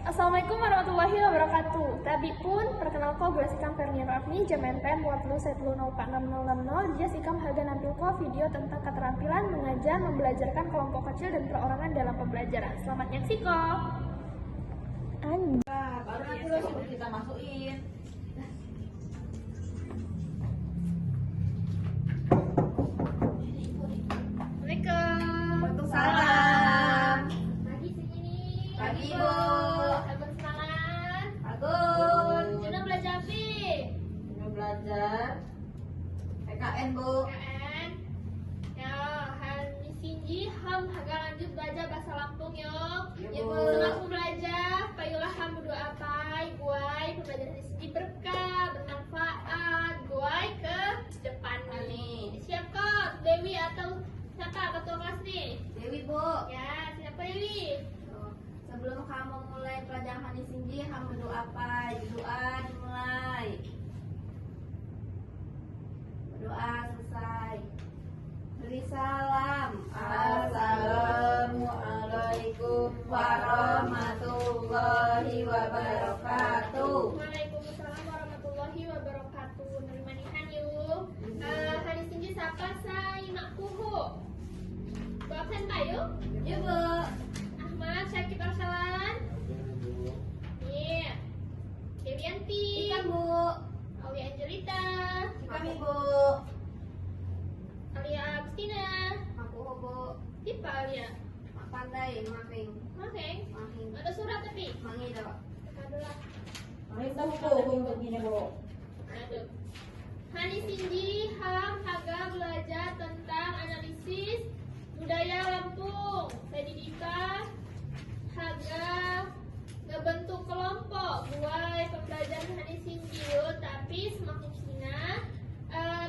Assalamualaikum warahmatullahi wabarakatuh. Tabi pun perkenalkan gue sikam Fernian Rafni jaman pen buat lu set lu 046060 dia sikam harga nampilko video tentang keterampilan mengajar membelajarkan kelompok kecil dan perorangan dalam pembelajaran. Selamat nyaksiko. Nah, baru nanti lo sebelum kita masukin. Assalamualaikum. Waalaikumsalam. Pagi segini. Pagi, Bu. Sabar semangat. Bagus. Sudah belajar apa? Udah belajar PKN, Bu. KN. Ya, hari sinji ham harga lanjut belajar bahasa Lampung yuk. Ya, Bu. Semangat belajar, payulah ham berdoa apa, guai pembelajaran hari sinji berkah, bermanfaat, guai ke depan nih. Siap kok, Dewi atau siapa ketua kelas nih? Dewi, Bu. Ya, siapa Dewi? Tuh, sebelum kamu mulai pelajaran hadis sinji, kamu berdoa apa? Doa dimulai. Berdoa selesai. Beri salam. Assalamualaikum warahmatullahi wabarakatuh. Waalaikumsalam warahmatullahi wabarakatuh. Nerimanihan yuk. Hari sinji siapa say makkuhu? Absen pak yuk. Ya, Bu. Ahmad Syakib Arsalan. Iya. Dewianti. Ikan, Bu. Aulia Angelita. Kami, Bu. Alia Agustina. Aku, Bu. Tipa Alia. Mak pandai, making. Oke. Making. Ada surat tapi. Mangi dah. Adalah. Itu, Bu. Untuk gini, Bu. Aduh. Hani Sinji Ham Haga belajar tentang analisis budaya Lampung. Saya Didika Haga ngebentuk kelompok buat pembelajaran Hani Sinji yuk. Tapi semakin Cina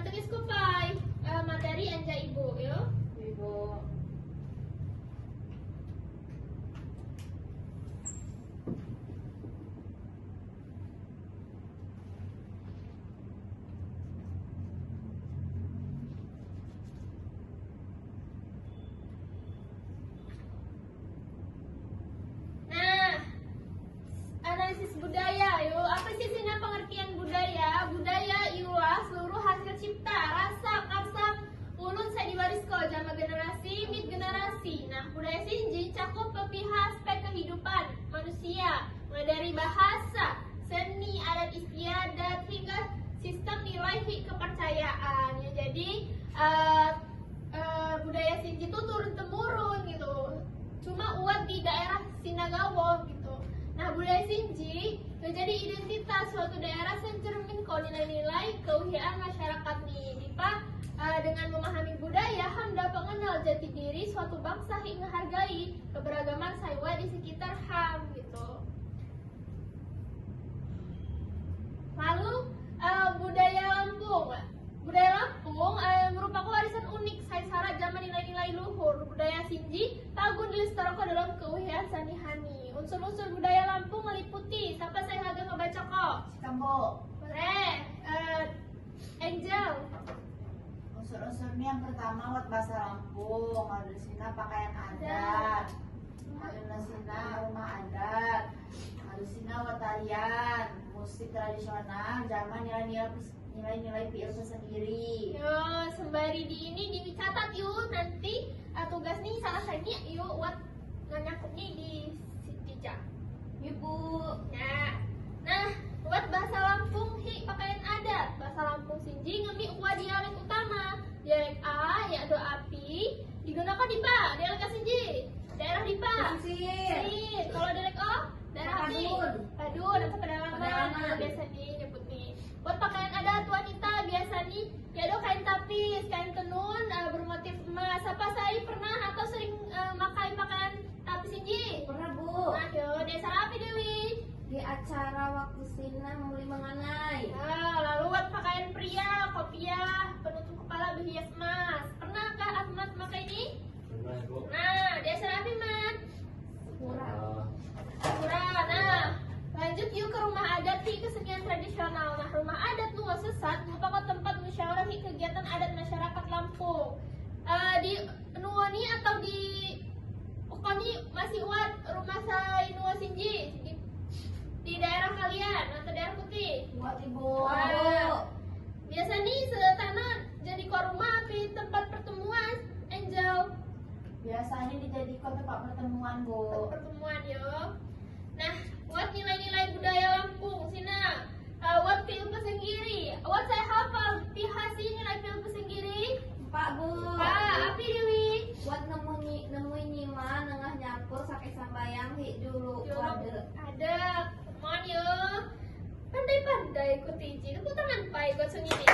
tulis kupai materi anja ibu yuk. Ibu. Nah, analisis budaya yuk. Apa sih Sina pengertian budaya? Budaya ialah seluruh hasil cipta, rasa, karsa, ulun saya diwarisko jama generasi, mid generasi. Nah, budaya Sinji cakup beberapa aspek kehidupan manusia, mulai dari bahasa, seni, adat istiadat hingga sistem nilai kepercayaan. Ya, jadi budaya Sinji itu turun temurun gitu. Cuma uat di daerah Sinagawo gitu. Nah, budaya Sinji menjadi identitas suatu daerah sencermin nilai-nilai keuhiaan masyarakat nih. Dipa dengan memahami budaya, ham dapat mengenal jati diri suatu bangsa hingga menghargai keberagaman saiwa di sekitar ham gitu. Lalu budaya Lampung. Budaya Lampung merupakan warisan unik syarat zaman nilai-nilai luhur. Budaya Sinji tagun dilestarikan dalam keuhian sanihani. Unsur-unsur budaya Lampung meliputi siapa saya agak ngebaca kok. Kambo. Boleh. Angel. Unsur-unsurnya yang pertama buat bahasa Lampung, ada di sini pakaian adat, ada di sini rumah adat, ada di sini tarian, musik tradisional, zaman nilai-nilai PIL sendiri. Yo, sembari di ini dicatat yuk nanti tugas nih salah satunya yuk buat nyakupnya di Sitija. Ibu. Ya. Nah, buat bahasa Lampung pakaian adat. Bahasa Lampung Sinji ngemi dialek utama. Dialek A ya do api digunakan di Pa, dialek A Sinji. Daerah di Pa. Sin. Kalau dialek O, daerah api. Padun atau pedalaman. Nah, biasa nyebut nih. Buat pakaian adat wanita biasanya ya do kain tapis, kain tenun bermotif emas. Apa saya pernah atau sering pakai pakaian tapis Sinji? Pernah, Bu. Nah, yo, desa apa Dewi? Di acara waktu Sina membeli mengenai. Nah, lalu buat pakaian pria, kopiah, penutup kepala berhias emas. Pernahkah Ahmad pakai ini? Pernah, Bu. Nah, desa apa, Mat? Kurang. Kurang. Nah, lanjut yuk ke rumah adat di kesenian tradisional. Nah, rumah adat luas sesat merupakan tempat musyawarah kegiatan adat masyarakat Lampung. Di Nuwani atau di Pokoknya masih uat rumah saya Nuwa Sinji pertemuan, Bu. pertemuan yo. Nah, buat nilai-nilai budaya Lampung sina. Buat film Pesenggiri. Buat saya hafal pihasi nilai film Pesenggiri. 4 Bu. Api Dewi. Buat nemuin nyima nengah nyampur sakit sambayang hi dulu wader. Ada. Mohon yo. Pandai-pandai ikut izin. Aku tangan pai buat sendiri.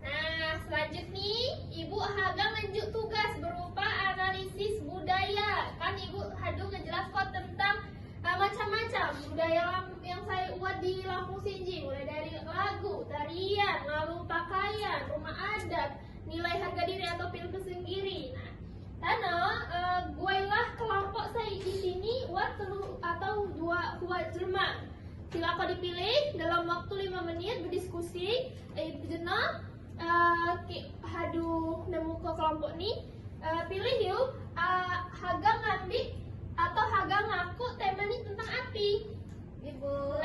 Nah, selanjutnya Ibu Haga ngejuk tugas berupa analisis budaya. Kan Ibu Hadu ngejelas kok tentang macam-macam budaya yang saya buat di Lampung Sinji, mulai dari lagu, tarian, lalu pakaian, rumah adat, nilai harga diri atau film Pesenggiri. Nah, karena gue lah kelompok saya di sini buat atau dua jelma. Silakan dipilih dalam waktu 5 menit berdiskusi. Jenah hadu nemu ke kelompok nih. Pilih yuk. Haga ngambil atau Haga ngaku tema ini tentang api. Ibu.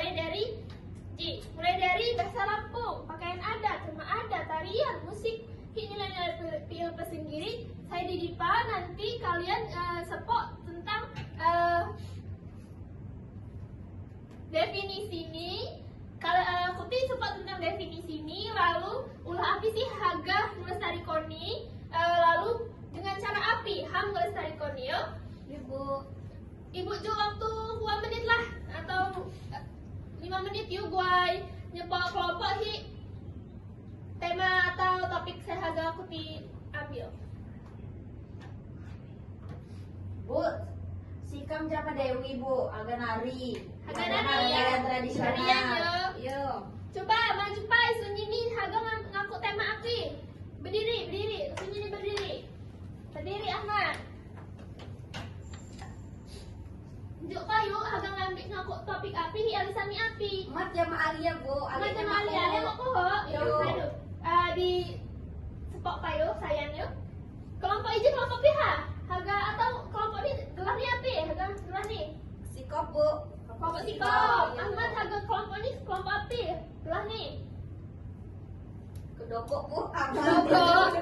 Mulai dari bahasa Lampung, pakaian adat, rumah adat, tarian, musik, nilai-nilai film Pesenggiri. Saya di Dipa, nanti kalian sepok tentang definisi ini. Kalau kuti sepok tentang definisi ini, lalu ulah api sih Haga melestarikoni, lalu dengan cara api ham melestarikoni yo. Ibu ju waktu 2 menit lah atau 5 menit yuk gue nyepok kelompok hi tema atau topik saya Haga kuti ambil. Bu, sikam jama Dewi Bu, agak nari. Agak nari, ya. Tarian tradisional. Tarian, Yo. Coba maju pai sunyi nih Haga ngaku tema api. Berdiri, sunyi nih berdiri. Berdiri Ahmad. Juk payu Haga ngambil ngaku topik api hi alisani api. Mat jama Alia Bu, Macam Ali ada mau kok. Yo, aduh. Di sepok payu sayang yuk. Kelompok izin kelompok pihak. Haga atau kelompok ini gelar nih api. Haga gelar nih. sikop Bu. Kelompok sikop. Ahmad Haga kelompok ini kelompok api. Gelar nih. Kedokok Bu. Kelompok.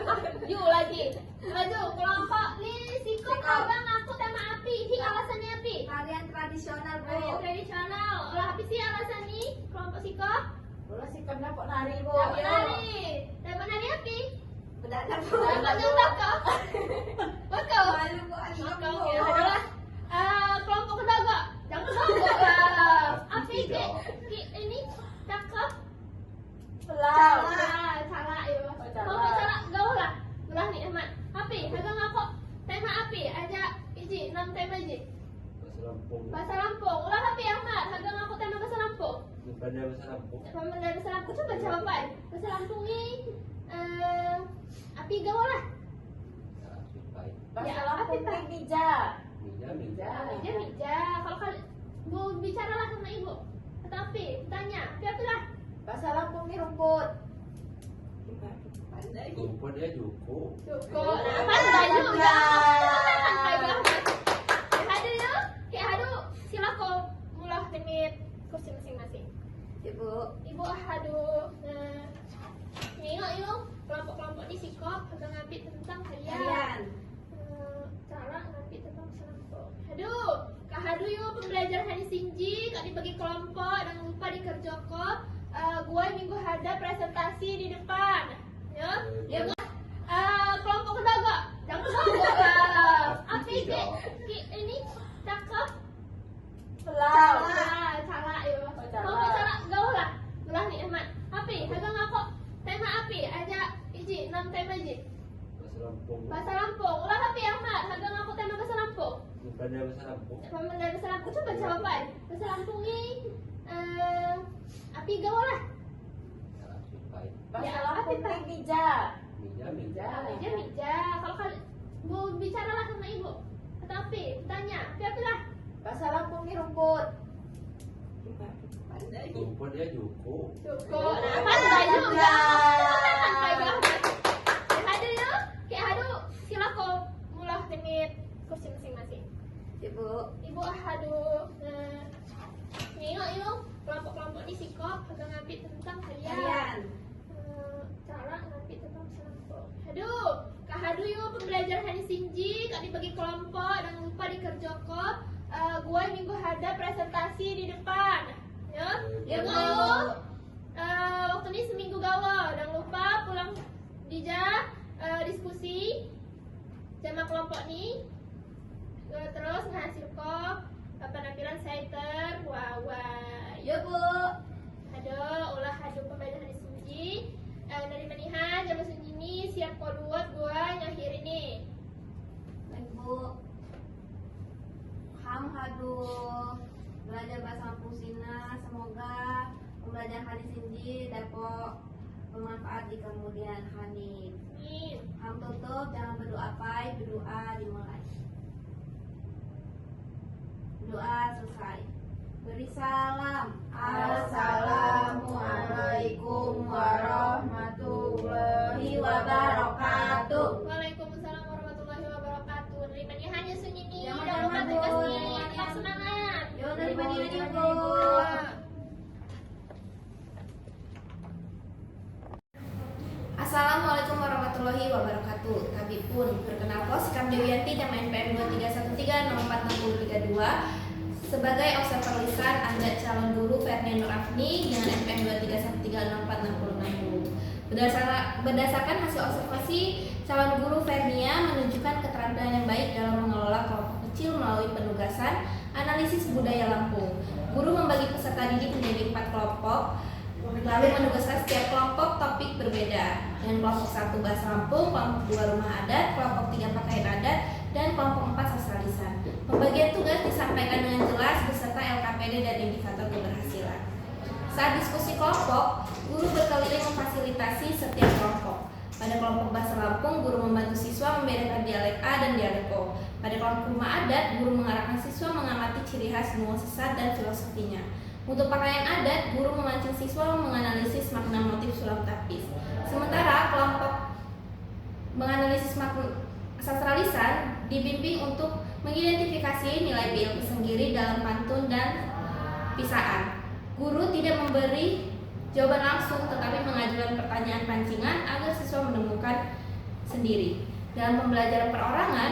Yuk lagi. Maju kelompok nih sikop Haga ngaku tema api. Hi alasannya api. Tarian tradisional Bu. Tarian tradisional. Olah api sih alasan nih kelompok sikop. Bola sikap dapat nari, Bu. Dapat nari. Dapat nari api. Bedadak Bu. Dapat nyontak kok. Bakal. Malu Bu, alim Bakal. Bu. Ya adalah kelompok kedaga. Jangan kelompok lah. Api ini cakep. Pelau. Salah ya. Salah. Kelompok salah gaul lah. Belah nih Ahmad. Api. Haga ngako tema api. Aja iji 6 tema iji. Bahasa Lampung. Bahasa Lampung. Ulah api Ahmad. Haga ngako tema bahasa Lampung. Bukannya bahasa Lampung. Paman dari bahasa Lampung coba jawab apa? Bahasa Lampung ini api gaul lah. Api baik. Bahasa Ya, Lampung apa, Pak? ini mija. Mija. Mija. Kalau kalian mau bicara lah sama ibu. Kata api, tanya. Api lah. Bahasa Lampung ini rumput. Rumput dia juku. Cukup. Nah, pandai juga. Pandai banget. Hadu yuk. Kayak hadu. Silakan mulai menit kursi masing-masing. Ibu. Ibu hadu. Nengok yuk. Kelompok-kelompok di sikop. Kita ngambil tentang harian. Tarian. Cara ngambil tentang kelompok. Hadu. Kak hadu yuk. Pembelajaran hari Sinji. Kak dibagi kelompok. Jangan lupa dikerjoko. Gue minggu ada presentasi di depan. Ya. Ya. Kelompok kedaga. Jangan kelompok lah. Api ini cakep. Pelau. Salah ya. Salah. Kelompok salah gaul lah. Belah nih Ahmad. Api. Haga ngako tema api. Aja iji 6 tema iji. Bahasa Lampung. Bahasa Lampung. Ulah api Ahmad. Haga ngako tema bahasa Lampung. Bukannya bahasa Lampung. Paman dari bahasa Lampung coba jawab apa? Bahasa Lampung ini api gaul lah. Api baik. Bahasa Ya, Lampung apa, Pak? ini mija. Mija. Mija. Kalau kalian mau bicara lah sama ibu. Kata api, tanya. Api lah. Bahasa Lampung ini rumput. Rumput dia juku. Cukup. Nah, pandai juga. Pandai banget. Hadu yuk. Kayak hadu. Silakan mulai menit kursi masing-masing. Ibu. Ibu hadu. Nengok yuk. Kelompok-kelompok di sikop. Kita ngambil tentang harian. Tarian. Cara ngambil tentang kelompok. Aduh, Kak hadu yuk pembelajaran hari Sinji, kak dibagi kelompok, jangan lupa dikerjoko. Gue minggu ada presentasi di depan. Ya, Ya, Bu. Bu. Waktu ini seminggu gawa, jangan lupa pulang dija diskusi sama kelompok nih. Terus ngasih kok penampilan center, wawai. Yo Bu. Hado, ulah hado pembelajaran hari Sinji. Dari manihan jam sunyi ini siap koduot gua nyakhir ini. Baik Bu. Ham hadu belajar bahasa Lampung Sina. Semoga pembelajaran hadis Sinji dapat bermanfaat di kemudian hari. Amin. Ham tutup, jangan berdoa pai, berdoa dimulai. Doa selesai. Beri salam. Assalamualaikum warahmatullahi wabarakatuh. Waalaikumsalam warahmatullahi wabarakatuh. Dari manihan ya sunyi ini. Jangan Jangan lupa lupa, tugas Bu. nih. Tetap semangat. Yo dari Madinah nih Bu. Assalamualaikum warahmatullahi wabarakatuh. Kami pun perkenalkan Sikam Dewianti jam NPM 2313646032 sebagai observer lisan Anda calon guru Fernia Nur Afni dengan NPM 2313646060. Berdasarkan hasil observasi, calon guru Fernia menunjukkan keterampilan yang baik dalam mengelola kelompok kecil melalui penugasan analisis budaya Lampung. Guru membagi peserta didik menjadi 4 kelompok, lalu menugaskan setiap kelompok topik berbeda. Dengan kelompok 1 bahasa Lampung, kelompok 2 rumah adat, kelompok 3 pakaian adat, dan kelompok 4 sastra lisan. Pembagian tugas disampaikan dengan jelas beserta LKPD dan indikator keberhasilan. Saat diskusi kelompok, guru berkeliling memfasilitasi setiap kelompok. Pada kelompok bahasa Lampung, guru membantu siswa membedakan dialek A dan dialek O. Pada kelompok rumah adat, guru mengarahkan siswa mengamati ciri khas benua sesat dan filosofinya. Untuk pakaian adat, guru memancing siswa menganalisis makna motif sulam tapis. Sementara kelompok menganalisis makna sastra lisan dibimbing untuk mengidentifikasi nilai BLP sendiri dalam pantun dan pisaan. Guru tidak memberi jawaban langsung, tetapi mengajukan pertanyaan pancingan agar siswa menemukan sendiri. Dalam pembelajaran perorangan,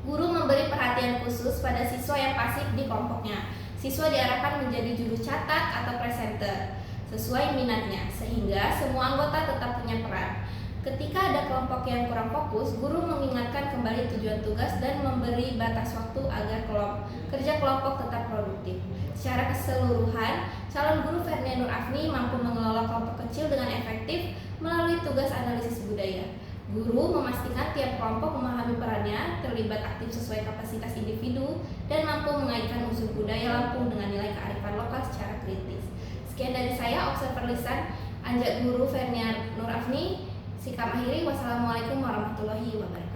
guru memberi perhatian khusus pada siswa yang pasif di kelompoknya. Siswa diarahkan menjadi juru catat atau presenter sesuai minatnya, sehingga semua anggota tetap punya peran. Ketika ada kelompok yang kurang fokus, guru mengingatkan kembali tujuan tugas dan memberi batas waktu agar kerja kelompok tetap produktif. Secara keseluruhan, calon guru Fernia Nur Afni mampu mengelola kelompok kecil dengan efektif melalui tugas analisis budaya. Guru memastikan tiap kelompok memahami perannya, terlibat aktif sesuai kapasitas individu, dan mampu mengaitkan unsur budaya Lampung dengan nilai kearifan lokal secara kritis. Sekian dari saya, observer lisan Anjak Guru Fernia Nur Afni. Sikap akhiri, wassalamualaikum warahmatullahi wabarakatuh.